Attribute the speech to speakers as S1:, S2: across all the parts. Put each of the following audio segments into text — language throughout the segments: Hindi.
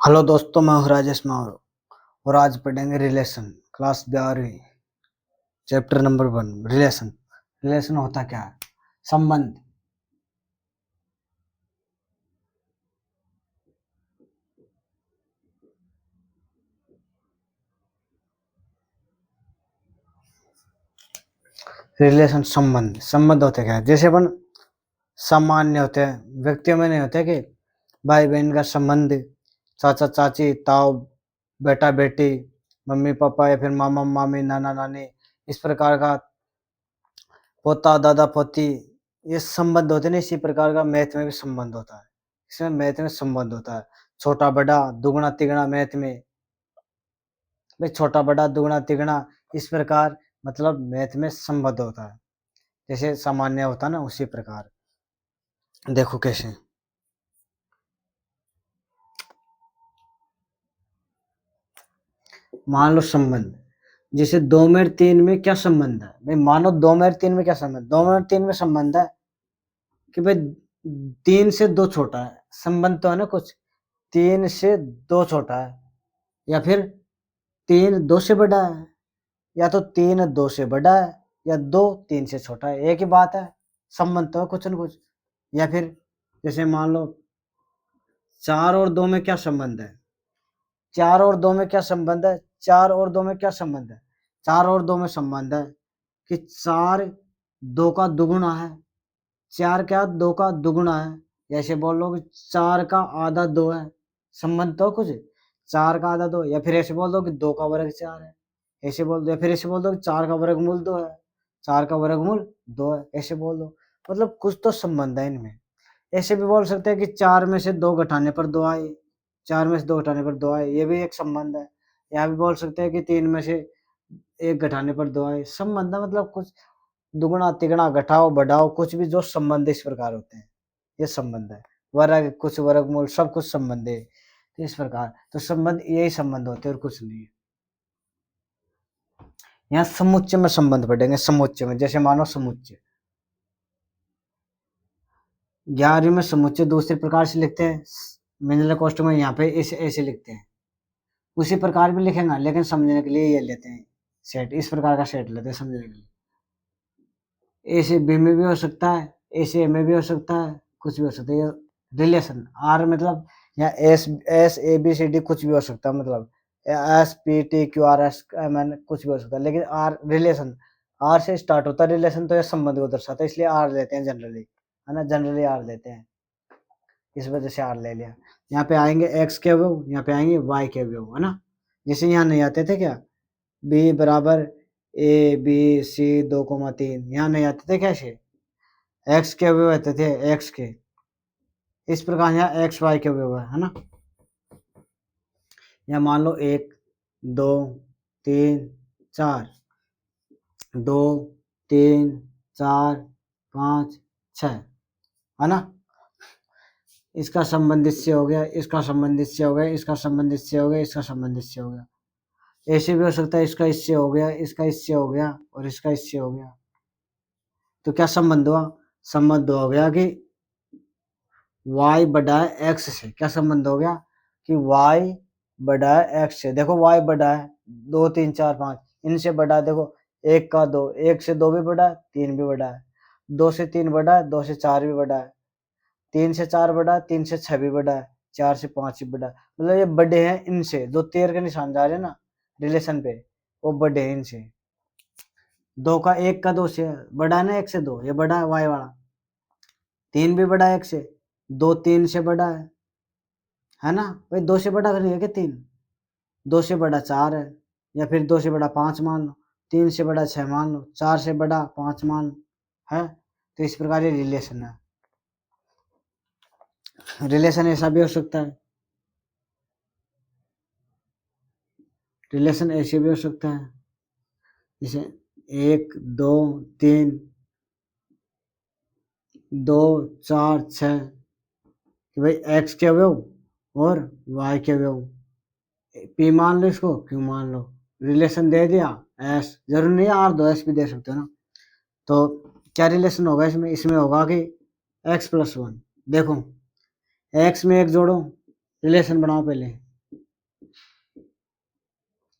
S1: हेलो दोस्तों, मैं हूँ राजेश मावर और आज पढ़ेंगे रिलेशन क्लास 12वीं चैप्टर नंबर 1 रिलेशन। रिलेशन होता क्या है? संबंध। रिलेशन संबंध संबंध होते क्या है? जैसे अपन सामान्य होते हैं, व्यक्तियों में नहीं होते कि भाई बहन का संबंध, चाचा चाची, ताऊ बेटा बेटी, मम्मी पापा या फिर मामा मामी, नाना नानी, इस प्रकार का पोता दादा पोती, ये संबंध होते हैं। इसी प्रकार का मैथ में भी संबंध होता है। इसमें मैथ में संबंध होता है, छोटा बड़ा, दुगना तिगुना। मैथ में भाई छोटा बड़ा दुगना तिगुना, इस प्रकार मतलब मैथ में संबंध होता है। जैसे सामान्य होता है ना, उसी प्रकार। देखो कैसे। मान लो संबंध, जैसे 2 में 3 में क्या संबंध है भाई? मानो 2 में 3 में क्या संबंध? 2 में 3 में संबंध है कि भाई 3 से 2 छोटा है। संबंध तो है ना कुछ। 3 से 2 छोटा है, या फिर 3 2 से बड़ा है, या तो 3 2 से बड़ा है, या 2 3 से छोटा है। एक ही बात है, संबंध तो है कुछ न कुछ। या फिर जैसे मान लो 4 और 2 में क्या संबंध है? 4 और 2 में क्या संबंध है? 4 और 2 में क्या संबंध है? 4 और 2 में संबंध है कि 4 2 का दुगुना है। 4 क्या 2 का दुगुना है। ऐसे बोल लो कि 4 का आधा 2 है। संबंध तो कुछ 4 का आधा 2, या फिर ऐसे बोल दो कि 2 का वर्ग 4 है। ऐसे बोल दो, या फिर ऐसे बोल दो कि 4 का वर्गमूल 2 है। 4 का वर्गमूल 2 है, ऐसे बोल दो। मतलब कुछ तो संबंध है इनमें। ऐसे भी बोल सकते हैं कि 4 में से 2 घटाने पर 2 आए। 4 में से 2 घटाने पर 2 आए, ये भी एक संबंध है। या भी बोल सकते हैं कि 3 में से 1 घटाने पर 2 आए। संबंध है मतलब कुछ दुगुना तिगुना घटाओ बढ़ाओ, कुछ भी जो संबंध इस प्रकार होते हैं, ये संबंध है। वर्ग कुछ वर्गमूल सब कुछ संबंध है। तो इस प्रकार तो संबंध यही संबंध होते हैं और कुछ नहीं है। यहाँ समुच्चय में संबंध पढ़ेंगे। समुच्चय में जैसे मानो समुच्चय 11वीं में समुच्चय दूसरे प्रकार से लिखते हैं। मिनरल कोष्ठक में यहाँ पे ऐसे ऐसे लिखते हैं। उसी प्रकार भी लिखेंगे, लेकिन समझने के लिए ये लेते हैं सेट। इस प्रकार का सेट लेते हैं समझने के लिए। ए से बी में भी हो सकता है, ए से ए में भी हो सकता है, कुछ भी हो सकता है। ये रिलेशन आर मतलब या S S A B C D कुछ भी हो सकता है। मतलब S P T Q R S M N कुछ भी हो सकता है, लेकिन आर रिलेशन, आर से स्टार्ट होता है रिलेशन, तो ये संबंध को दर्शाता है, इसलिए आर लेते हैं जनरली, है ना। जनरली आर लेते हैं, इस वजह से आर ले लिया। यहाँ पे आएंगे एक्स के वेव, यहाँ पे आएंगे वाई के वेव, है ना। जैसे यहाँ नहीं आते थे क्या, बी बराबर ए बी सी 2,3, यहाँ नहीं आते थे कैसे, एक्स के वेव आते थे एक्स के। इस प्रकार यहाँ एक्स वाई के वेव है ना। यहाँ मान लो 1 2 3 4, 2 3 4 5 6, है ना। इसका संबंध इससे हो गया, इसका संबंध इससे हो गया, इसका संबंध इससे हो गया, इसका संबंध इससे हो गया। ऐसे भी हो सकता है इसका इससे हो गया, इसका इससे हो गया, और इसका इससे हो गया। तो क्या संबंध हुआ? संबंध हो गया कि y बड़ा है x से। क्या संबंध हो गया कि y बड़ा है x से। देखो y बड़ा है 2 3 4 5, इनसे बड़ा है। देखो 1 का 2, 1 से 2 भी बड़ा है, 3 भी बड़ा है, 2 से 3 बड़ा है, 2 से 4 भी बड़ा है, 3 से 4 बड़ा है, 3 से 6 भी बड़ा है, 4 से 5 भी बड़ा है। मतलब ये बड़े हैं इनसे, जो 13 के निशान जा रहे हैं ना रिलेशन पे, वो बड़े हैं इनसे। 2 का 1 का 2 से बड़ा है ना, 1 से 2, ये बड़ा है y वाला। 3 भी बड़ा है 1 से, 2 3 से बड़ा है ना भाई। 2 से बड़ा नहीं है क्या 3? 2 से बड़ा 4 है, या फिर 2 से बड़ा 5 मान लो, 3 से बड़ा 6 मान लो, 4 से बड़ा 5 मान लो, है। तो इस प्रकार ये रिलेशन है। रिलेशन ऐसा भी हो सकता है, रिलेशन ऐसे भी हो सकता है, जैसे 1 2 3 2 4 6, कि भाई x के अवयव और y के अवयव। p मान लो, इसको q मान लो। रिलेशन दे दिया s, जरूर नहीं r दो, s भी दे सकते हो ना। तो क्या रिलेशन होगा इसमें? इसमें होगा कि x + 1। देखो x में 1 जोड़ो, रिलेशन बनाओ पहले।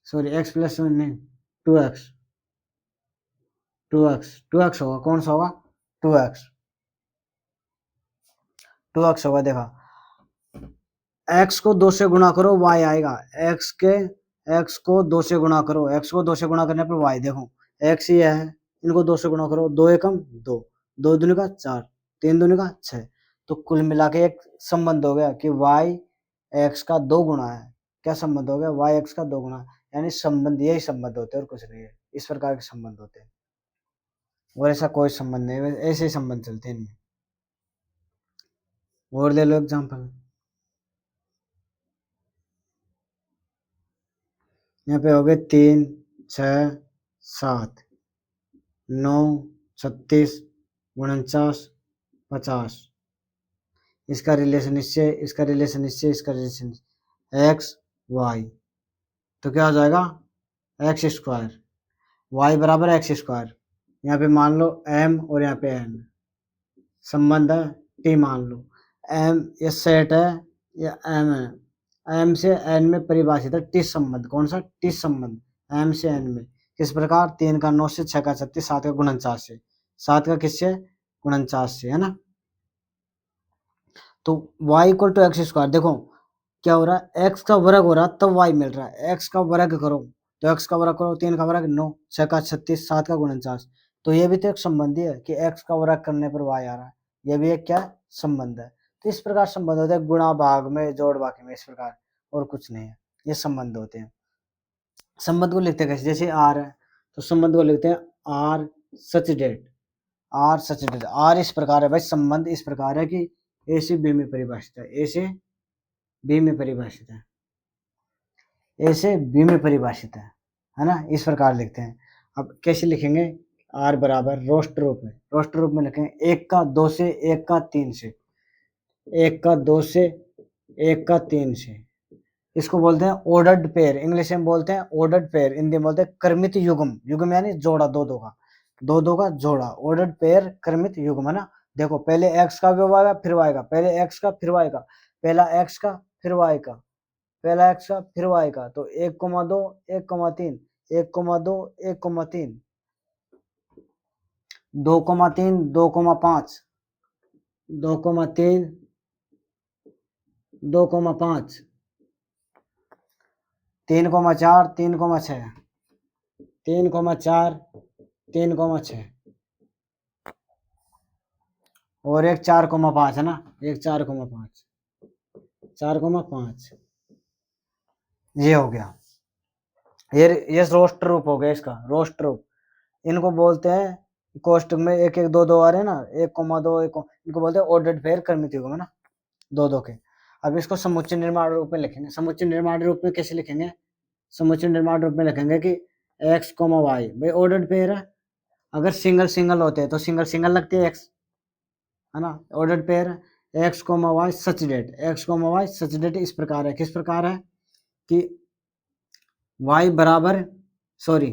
S1: सॉरी एक्स प्लस वन नहीं, टू एक्स, टू एक्स होगा, कौन सा होगा, टू एक्स, टू एक्स होगा। देखा, एक्स को 2 से गुणा करो वाई आएगा, एक्स को 2 से गुणा करो, एक्स को 2 से गुणा करने पर वाई, देखो एक्स ही है, इनको 2 से गुणा करो, 2 एकम 2, 2 दूनी का 4, 3 दूनी का 6, तो कुल मिला के एक संबंध हो गया कि वाई एक्स का 2 गुणा है। क्या संबंध हो गया, वाई एक्स का 2 गुणा, यानी संबंध यही संबंध होते हैं और कुछ नहीं है, इस प्रकार के संबंध होते हैं, और ऐसा कोई संबंध नहीं है, ऐसे ही संबंध चलते हैं इनमें। और ले लो एग्जाम्पल, यहाँ पे हो गए 3, 6, 7, 9, 36, 49, 50, इसका रिलेशन इससे, इसका रिलेशन इससे, इसका रिलेशन एक्स वाई, तो क्या हो जाएगा, एक्स स्क्वायर, वाई बराबर एक्स स्क्वायर, यहाँ पे मान लो एम और यहाँ पे एन, संबंध है टी मान लो, एम ये सेट है या एम है, एम से एन में परिभाषित है टी संबंध, कौन सा, टी संबंध, एम से एन में, किस प्रकार, 3 का 9 से, 6 का 36, 7 का गुणनचास से, 7 का किससे, गुणनचास से, है ना। तो y equal to x square, देखो क्या हो रहा है, x का वर्ग हो रहा है तब y मिल रहा है, x का वर्ग करो तो x का वर्ग करो, 3 का वर्ग 9, 6 का 36, 7 का गुणनचास, तो ये भी तो एक संबंधी है कि x का वर्ग करने पर y आ रहा है, ये भी एक क्या संबंध है। तो इस प्रकार संबंध होते हैं, गुणा भाग में, जोड़ बाकी में, इस प्रकार, और कुछ नहीं है, ये संबंध होते हैं। संबंध को लिखते कैसे, जैसे आर है तो संबंध को लिखते हैं R such that, R such that, R इस प्रकार है भाई, संबंध इस प्रकार है कि ए से बी में परिभाषित है, ए से बी में परिभाषित है, ए से बी में परिभाषित है ना, इस प्रकार लिखते हैं। अब कैसे लिखेंगे, आर बराबर रोस्ट रूप में, रोस्ट रूप में लिखेंगे 1 का 2 से, 1 का 3 से, 1 का 2 से, 1 का 3 से, इसको बोलते हैं ऑर्डर्ड पेयर, इंग्लिश में बोलते हैं ऑर्डर्ड पेयर, हिंदी में बोलते हैं क्रमित युग्म, युग्म यानी जोड़ा, दो दो का जोड़ा, ऑर्डर्ड पेयर क्रमित युग्म, है ना। देखो पहले x का भी आएगा फिर y का, पहले x का फिर y का, पहला x का फिर y का, पहला x का फिर y का, तो 1,2, 1,3, 1,2, 1,3, 2,3, 2,5, 2,3, 2,5, 3,4, 3,6, 3,4, 3,6, और एक 4,5 है ना, एक 4,5, 4,5, ये हो गया, ये रोस्टर रूप हो गया, इसका रोस्टर रूप, इनको बोलते हैं कोष्टक में 1, 1, 2, 2 आ रहे हैं ना, 1,2, इनको बोलते हैं ऑर्डर्ड पेयर क्रमित युग्म, है ना, 2, 2 के। अब इसको समुच्चय निर्माण रूप में लिखेंगे, समुच्चय निर्माण रूप में कैसे लिखेंगे, समुच्चय निर्माण रूप में लिखेंगे कि x, y, भाई ऑर्डर्ड पेयर है, अगर सिंगल सिंगल होते हैं तो सिंगल सिंगल लगती है x, है ना, ordered pair x, y such date, x, y such date इस प्रकार है, किस प्रकार है कि y बराबर, सॉरी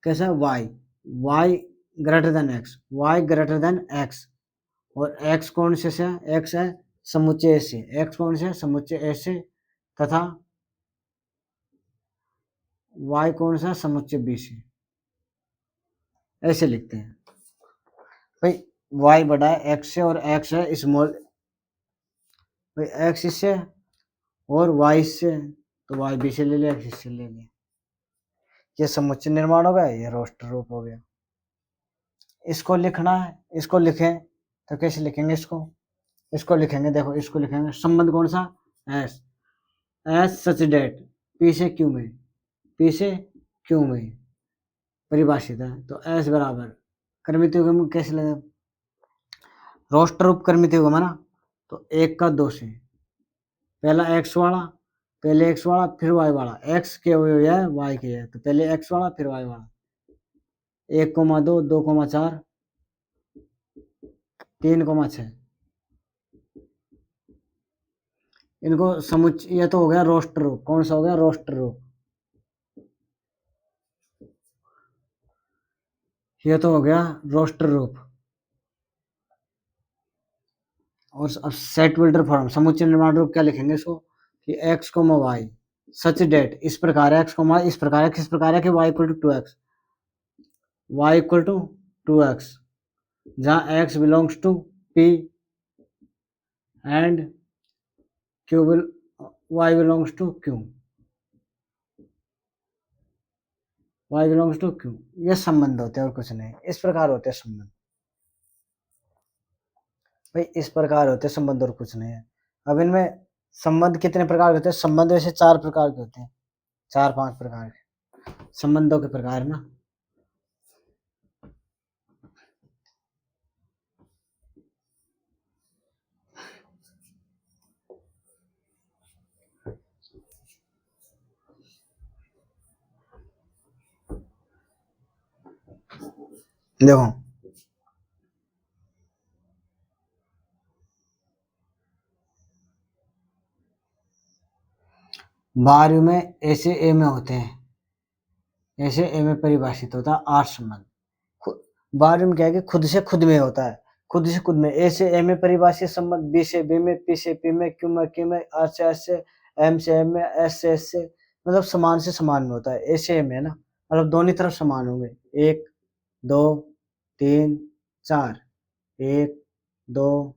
S1: कैसा है, y greater than x, y greater than x, और x कौन से है, x है समुच्चय A से, x कौन से समुच्चय A से, तथा y कौन सा समुच्चय B से, ऐसे लिखते हैं भाई, y बड़ा है x से और x है स्मॉल, भाई x इससे और y इससे, तो y B से ले लिया, x इससे ले लिया, ये समुच्चय निर्माण हो गया, ये रोस्टर रूप हो गया। इसको लिखना है, इसको लिखें तो कैसे लिखेंगे, इसको लिखेंगे, देखो इसको लिखेंगे संबंध कौन सा, S, S such that P से क्यू में, पी से क्यू में परिभाषित है, तो एस बराबर क्रमित युग्म कैसे लगे, रोस्टर रूप क्रमित युग्म है ना, तो 1 का 2 से, पहला x वाला, पहले x वाला फिर y वाला, x के हुए है y के है, तो पहले x वाला फिर y वाला, 1,2, 2,4, 3,6, इनको समुच्चय, ये तो हो गया रोस्टर रूप, कौन सा हो गया रोस्टर रूप, ये तो हो गया रोस्टर रूप। और अब सेट बिल्डर फॉर्म, समुच्चय निर्माण रूप क्या लिखेंगे इसको कि x, y, सच डेट इस प्रकार है, एक्स कोमा इस प्रकार है, किस प्रकार है कि y equal to 2x, y equal to 2x, जहाँ x belongs to p and q will y belongs to q, y belongs to q। ये संबंध होते हैं और कुछ नहीं, इस प्रकार होते हैं संबंध भाई, इस प्रकार होते हैं संबंध और कुछ नहीं है। अब इनमें संबंध कितने प्रकार के होते हैं? संबंध वैसे 4 प्रकार के होते हैं, 4-5 प्रकार के संबंधों के प्रकार ना। देखो, बारहवीं में ऐसे ए में होते हैं, ऐसे ए में परिभाषित होता है आठ संबंध। 12वीं में क्या है कि खुद से खुद में होता है, खुद से खुद में। ए से ए में परिभाषित संबंध, बी से बी में, पी से पी में, क्यू में क्यू में, आर से एस से, एम से एम में, एस से एस से, मतलब समान से समान में होता है। ए से ए में ना, मतलब दोनों तरफ समान होंगे, 1 2 3 4, 1 2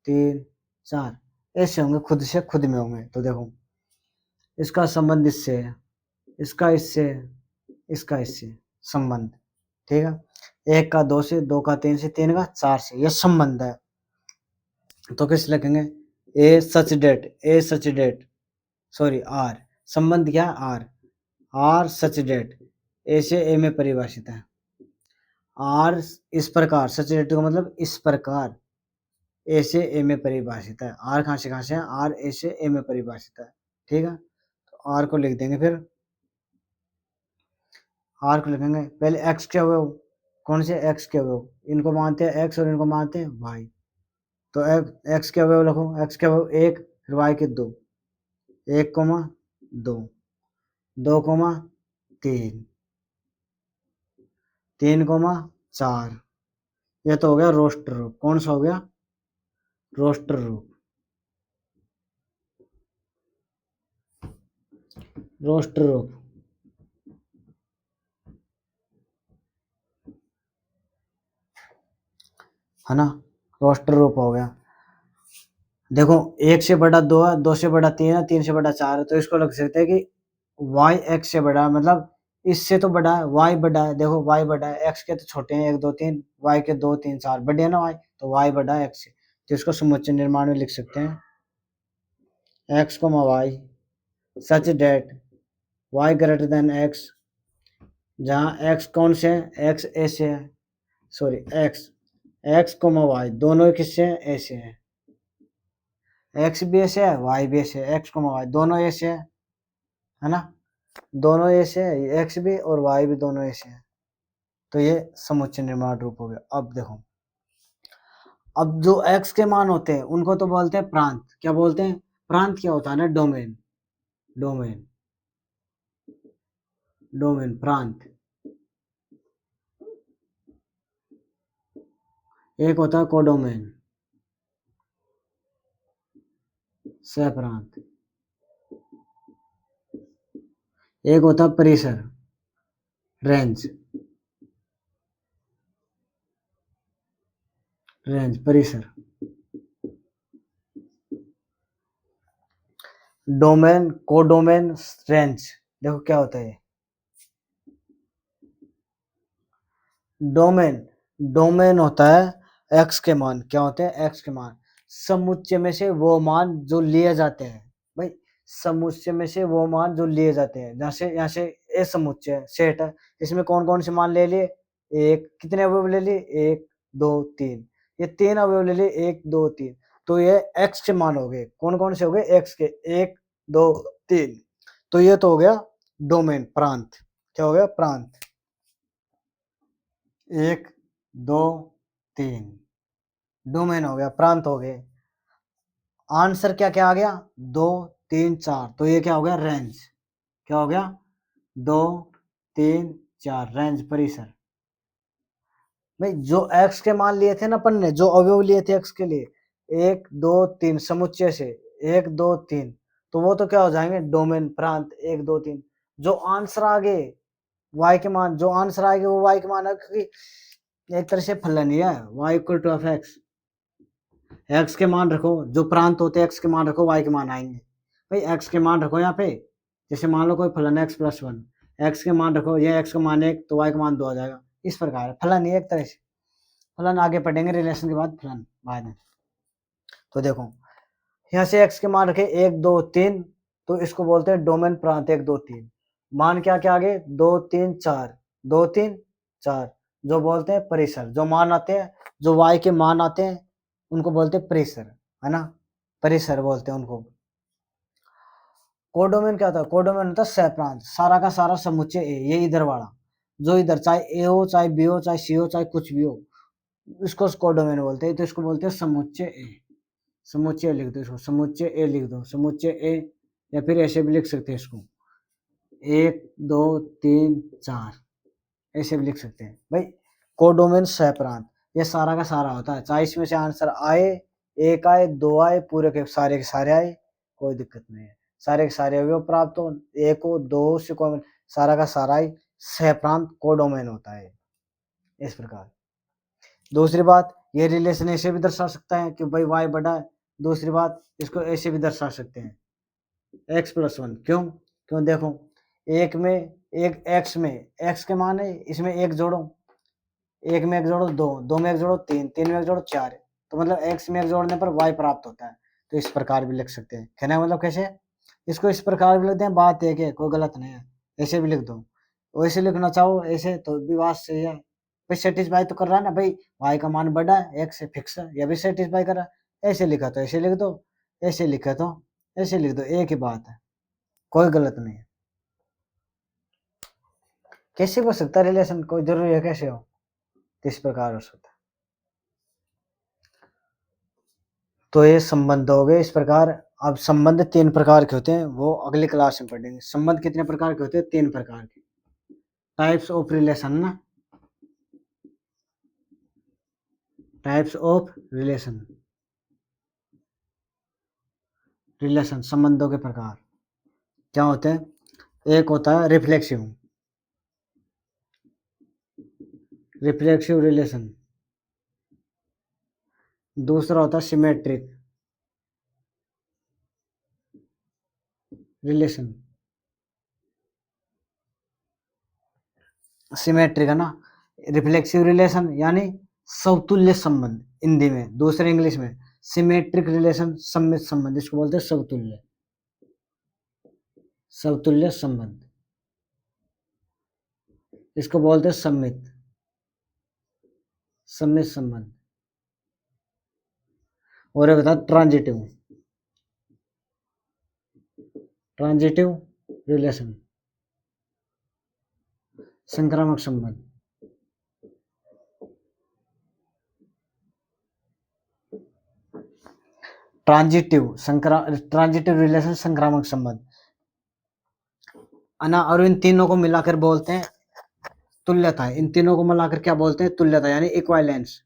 S1: 3 4 ऐसे होंगे, खुद से खुद में होंगे। तो देखो, इसका संबंध इससे है, इसका इससे, इसका इससे संबंध, ठीक है। 1 का 2 से, 2 का 3 से, 3 का 4 से, ये संबंध है। तो किस लिखेंगे? ए सच डेट, सॉरी आर, संबंध क्या है? आर सच डेट ए से ए में परिभाषित है। आर इस प्रकार, सच डेट का मतलब इस प्रकार ए से ए में परिभाषित है। आर कहाँ से है? आर ए से ए में परिभाषित है, ठीक है। तो आर को लिख देंगे, फिर आर को लिखेंगे पहले एक्स के अवयव, कौन से एक्स के अवयव? इनको मानते हैं एक्स और इनको मानते हैं वाई। तो एक्स के अवयव लिखो, एक्स के अवयव 1, फिर वाई के 2, 1 कोमा 2, 2 कोमा 3, 3 कोमा 4। ये तो हो गया रोस्टर रूप। कौन सा हो गया? रोस्टर रूप, रोस्टर रूप, है ना, रोस्टर रूप हो गया। देखो, 1 से बड़ा 2 है, 2 से बड़ा 3 है, 3 से बड़ा 4 है, तो इसको लिख सकते हैं कि y x से बड़ा है, मतलब इससे तो बड़ा है, y बड़ा है। देखो y बड़ा है, x के तो छोटे हैं 1 2 3, y के 2 3 4 बड़े हैं ना y, तो y बड़ा है x से। तो इसको समुच्चय निर्माण में लिख सकते हैं x, y such that y greater than x, जहाँ x कौन से है? x a से है, सॉरी x y दोनों किससे हैं? a से है। x भी a से है, y भी a से है, x y दोनों a से है ना, दोनों ए से है, एक्स भी और वाई भी दोनों ए से है। तो ये समुच्चय निर्माण रूप हो गया। अब देखो, अब जो एक्स के मान होते हैं उनको तो बोलते हैं प्रांत। क्या बोलते हैं? प्रांत क्या होता है ना? डोमेन, डोमेन, डोमेन प्रांत। एक होता है कोडोमेन, सह प्रांत। एक होता है परिसर, रेंज, रेंज परिसर। Domain, codomain, range. देखो क्या होता है डोमेन। डोमेन होता है एक्स के मान। क्या होते हैं? एक्स के मान। समुच्चय में से वो मान जो लिए जाते हैं भाई, समुच्चय में से वो मान जो लिए जाते हैं। जैसे यहाँ से ए समुच्चय सेट है, इसमें कौन कौन से मान ले लिए? एक, कितने अवयव ले लिए? 1 2 3, ये 3 अवयव ले लिए, 1 2 3। तो ये एक्स के मान हो गए। कौन कौन से हो गए? एक्स के, 1 2 3। तो ये तो हो गया डोमेन, प्रांत। क्या हो गया? प्रांत। 1 2 3 डोमेन हो गया, प्रांत हो गए। आंसर क्या क्या आ गया? 2 3 4। तो ये क्या हो गया? रेंज। क्या हो गया? 2 3 4 रेंज, परिसर। भाई जो एक्स के मान लिए थे ना अपन ने, जो अवयव लिए थे एक्स के लिए, 1 2 3 समुच्चय से, 1 2 3, तो वो तो क्या हो जाएंगे, डोमेन प्रांत 1 2 3। जो आंसर आगे y के मान, जो आंसर आएगा वो y के मान है, क्योंकि एक तरह से फलन ही है y equal to F X के मान रखो, जो प्रांत होते हैं x के मान रखो, y के मान आएंगे। भाई x के मान रखो यहाँ पे, जैसे मान लो कोई फलन x प्लस 1, x के मान रखो, ये x का मान 1 तो y का मान 2 आ जाएगा। इस प्रकार फलन ही एक तरह से, फलन आगे पढ़ेंगे रिलेशन के बाद, फलन बाद में। तो देखो यहाँ से x के मान रखे 1 2 3, तो इसको बोलते हैं डोमेन प्रांत 1 2 3। मान क्या क्या आगे 2 3 4, 2 3 4, जो बोलते हैं परिसर, जो मान आते हैं, जो y के मान आते हैं उनको बोलते हैं परिसर, है ना, परिसर बोलते हैं उनको। कोडोमेन क्या होता है, कोडोमेन होता है सहप्रांत, सारा का सारा समुच्चय ए, ये इधर वाला, जो इधर चाहे ए हो चाहे बी हो चाहे सी हो चाहे कुछ भी हो, इसको कोडोमेन बोलते हैं। तो इसको बोलते हैं समुच्चय ए, समुच्चय लिख दो इसको, समुच्चय ए लिख दो, समुच्चय ए, या फिर ऐसे भी लिख सकते हैं इसको 1 2 3 4, ऐसे भी लिख सकते हैं। भाई कोडोमेन सहप्रांत, ये सारा का सारा होता है, चाहे इसमें से आंसर आए, 1 आए 2 आए, पूरे के सारे आए, कोई दिक्कत नहीं है, सारे के सारे अवयव प्राप्त हो, 1 हो 2 हो से कोई, सारा का सारा ही सहप्रांत कोडोमेन होता है, इस प्रकार। दूसरी बात, ये रिलेशन ऐसे भी दर्शा सकता है कि भाई y बड़ा है। दूसरी बात, इसको ऐसे भी दर्शा सकते हैं x प्लस 1, क्यों देखो, एक में एक x के मान है, इसमें एक जोड़ो, एक में एक जोड़ो 2, 2 में एक जोड़ो 3, 3 में एक जोड़ो 4, तो मतलब x में एक जोड़ने पर y प्राप्त होता है। तो इस प्रकार भी लिख सकते हैं, कहने का मतलब कैसे, इसको इस प्रकार भी लिखते हैं, बात एक है, कोई गलत नहीं है, ऐसे भी लिख दो, वैसे लिखना चाहो ऐसे तो भी बात सही है। भाई सेटिस्फाई तो कर रहा है ना, भाई y का मान बड़ा है, x से फिक्स है, यह भी सेटिस्फाई कर रहा है, ऐसे लिखा तो ऐसे लिख दो, ऐसे लिखा तो ऐसे लिख दो, एक ही बात है, कोई गलत नहीं है। कैसे हो सकता है रिलेशन, कोई जरूरी है कैसे हो, इस प्रकार हो सकता है। तो ये संबंध हो गए इस प्रकार। अब संबंध 3 प्रकार के होते हैं, वो अगली क्लास में पढ़ेंगे। संबंध कितने प्रकार के होते हैं, 3 प्रकार के, टाइप्स ऑफ रिलेशन ना, टाइप्स ऑफ रिलेशन, रिलेशन संबंधों के प्रकार क्या होते हैं, एक होता है रिफ्लेक्सिव, रिफ्लेक्सिव रिलेशन, दूसरा होता है सिमेट्रिक रिलेशन, सिमेट्रिक है ना, रिफ्लेक्सिव रिलेशन यानी समतुल्य संबंध हिंदी में, दूसरे इंग्लिश में सिमेट्रिक रिलेशन, सममित संबंध, इसको बोलते हैं समतुल्य, समतुल्य संबंध, इसको बोलते हैं सम्मित, सम्मित संबंध। और एक होता है ट्रांजिटिव, ट्रांजिटिव रिलेशन, संक्रामक संबंध, ट्रांजिटिव रिलेशन, संक्रामक संबंध है ना। और इन तीनों को मिलाकर बोलते हैं तुल्यता, इन तीनों को मिलाकर क्या बोलते हैं, तुल्यता यानी इक्विवेलेंस,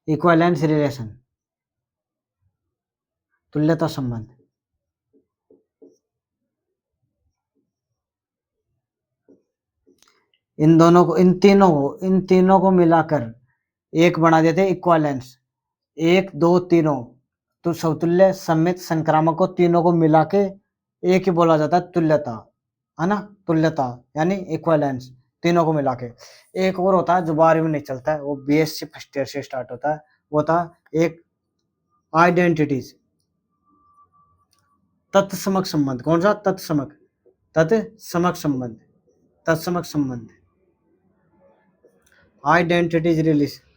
S1: इक्विवेलेंस रिलेशन, तुल्यता संबंध। इन तीनों को मिलाकर एक बना देते हैं इक्विवेलेंस, 1 2 तीनों, तो समतुल्य सम्मित संक्रामक को तीनों को मिला के एक ही बोला जाता है तुल्यता, है ना, तुल्यता यानी इक्विवेलेंस, तीनों को मिला के। एक और होता है जो 12वीं में नहीं चलता है, वो बीएससी फर्स्ट ईयर से स्टार्ट होता है, वो था एक आइडेंटिटीज, तत्समक संबंध। कौन सा, तत्समक, तत्समक संबंध, तत्समक संबंध, identities relation,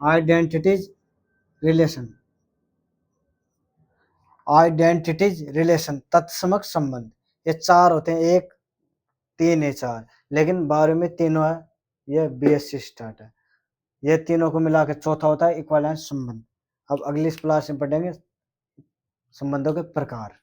S1: identities relation, identities relation, तत्समक संबंध, ये 4 होते हैं, 1 3 है 4, लेकिन 12वीं में तीनों है, ये बीएससी स्टार्ट है, ये तीनों को मिला के चौथा होता है इक्विवेलेंस संबंध। अब अगली क्लास में पढ़ेंगे संबंधों के प्रकार।